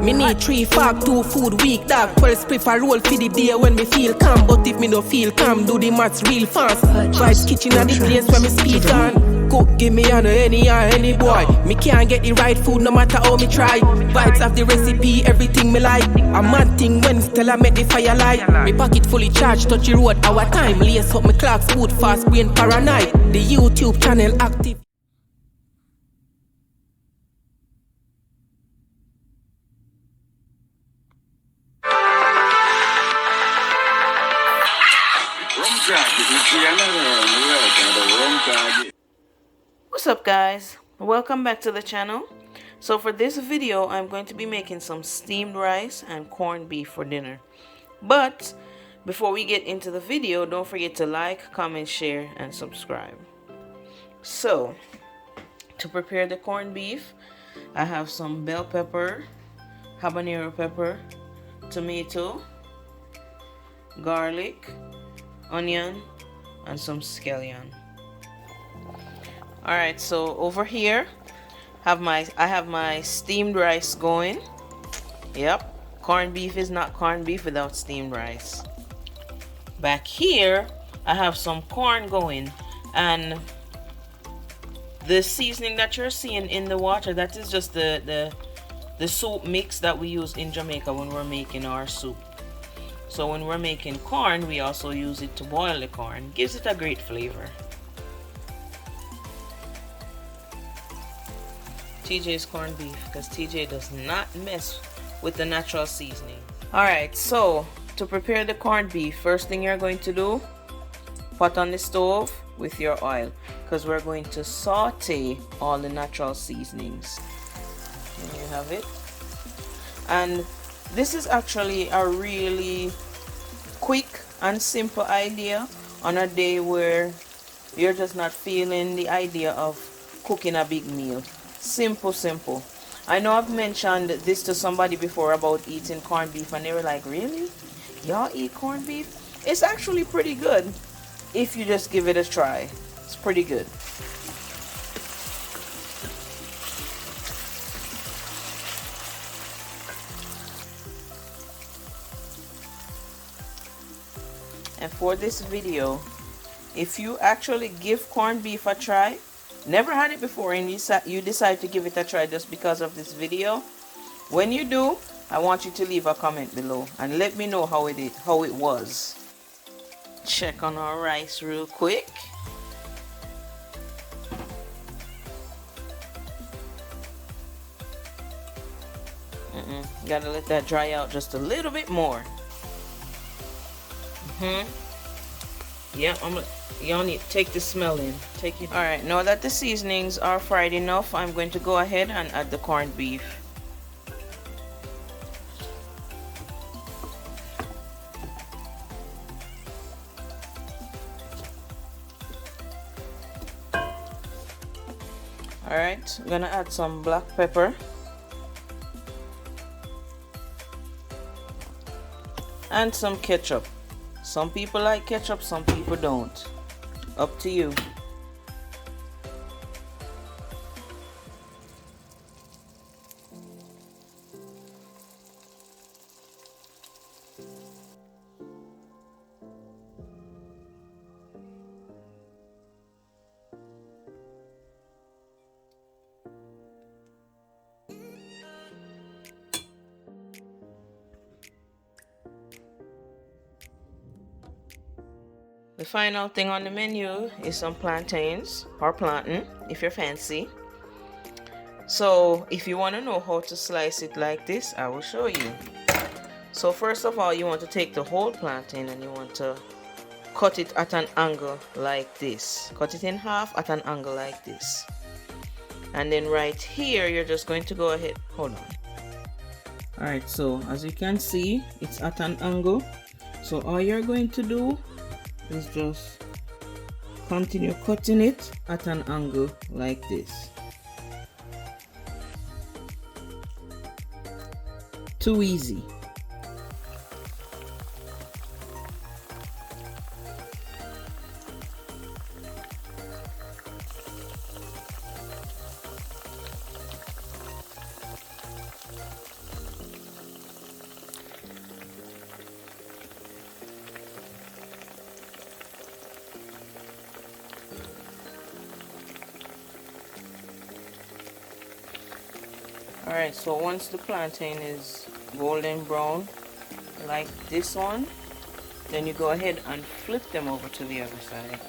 Me need 3 fork, 2 food week, dog. 12 spliff a roll for the day when me feel calm. But if me no feel calm, do the maths real fast. Vibes kitchen at the place where me speed on. Cook, give me on any boy. Me can't get the right food no matter how me try. Vibes of the recipe, everything me like. A mad thing when Stella make the fire light. Me pocket fully charged, touch the road our time. Lace up me clocks, food fast, brain paranoid. The YouTube channel active. What's up, guys? Welcome back to the channel. So for this video, I'm going to be making some steamed rice and corned beef for dinner. But before we get into the video, don't forget to like, comment, share, and subscribe. So to prepare the corned beef, I have some bell pepper, habanero pepper, tomato, garlic, onion, and some scallion. Alright, so over here I have my steamed rice going. Yep, corned beef is not corned beef without steamed rice. Back here I have some corn going, and the seasoning that you're seeing in the water, that is just the soup mix that we use in Jamaica when we're making our soup. So when we're making corn, we also use it to boil the corn. Gives it a great flavor. TJ's corned beef, because TJ does not mess with the natural seasoning. Alright, so to prepare the corned beef, first thing you're going to do, pot on the stove with your oil, because we're going to saute all the natural seasonings. There you have it. And this is actually a really quick and simple idea on a day where you're just not feeling the idea of cooking a big meal. Simple. I know I've mentioned this to somebody before about eating corned beef, and they were like, really? Y'all eat corned beef? It's actually pretty good if you just give it a try. It's pretty good. And for this video, if you actually give corned beef a try, never had it before, and you decide to give it a try just because of this video, when you do, I want you to leave a comment below and let me know how it was. Check on our rice real quick. Gotta let that dry out just a little bit more. Yeah, y'all need to take the smell in. Take it. Alright, now that the seasonings are fried enough, I'm going to go ahead and add the corned beef. Alright, I'm gonna add some black pepper. And some ketchup. Some people like ketchup, some people don't. Up to you. The final thing on the menu is some plantains, or plantain if you're fancy. So if you want to know how to slice it like this, I will show you. So first of all, you want to take the whole plantain and you want to cut it at an angle like this. Cut it in half at an angle like this. And then right here, you're just going to go ahead. Hold on. Alright, so as you can see, it's at an angle. So all you're going to do is just continue cutting it at an angle like this. Too easy. Alright, so once the plantain is golden brown like this one, then you go ahead and flip them over to the other side.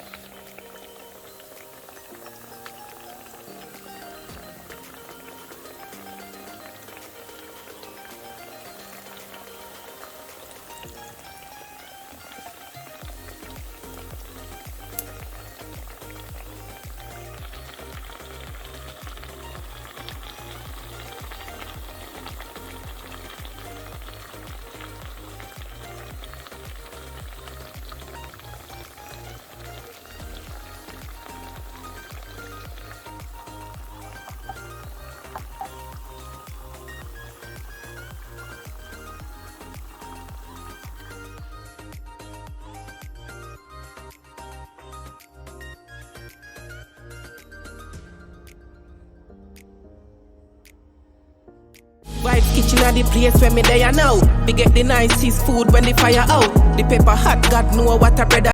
Vibes kitchen are the place where me there now. We get the nicest food when the fire out. The pepper hot, God know what a bread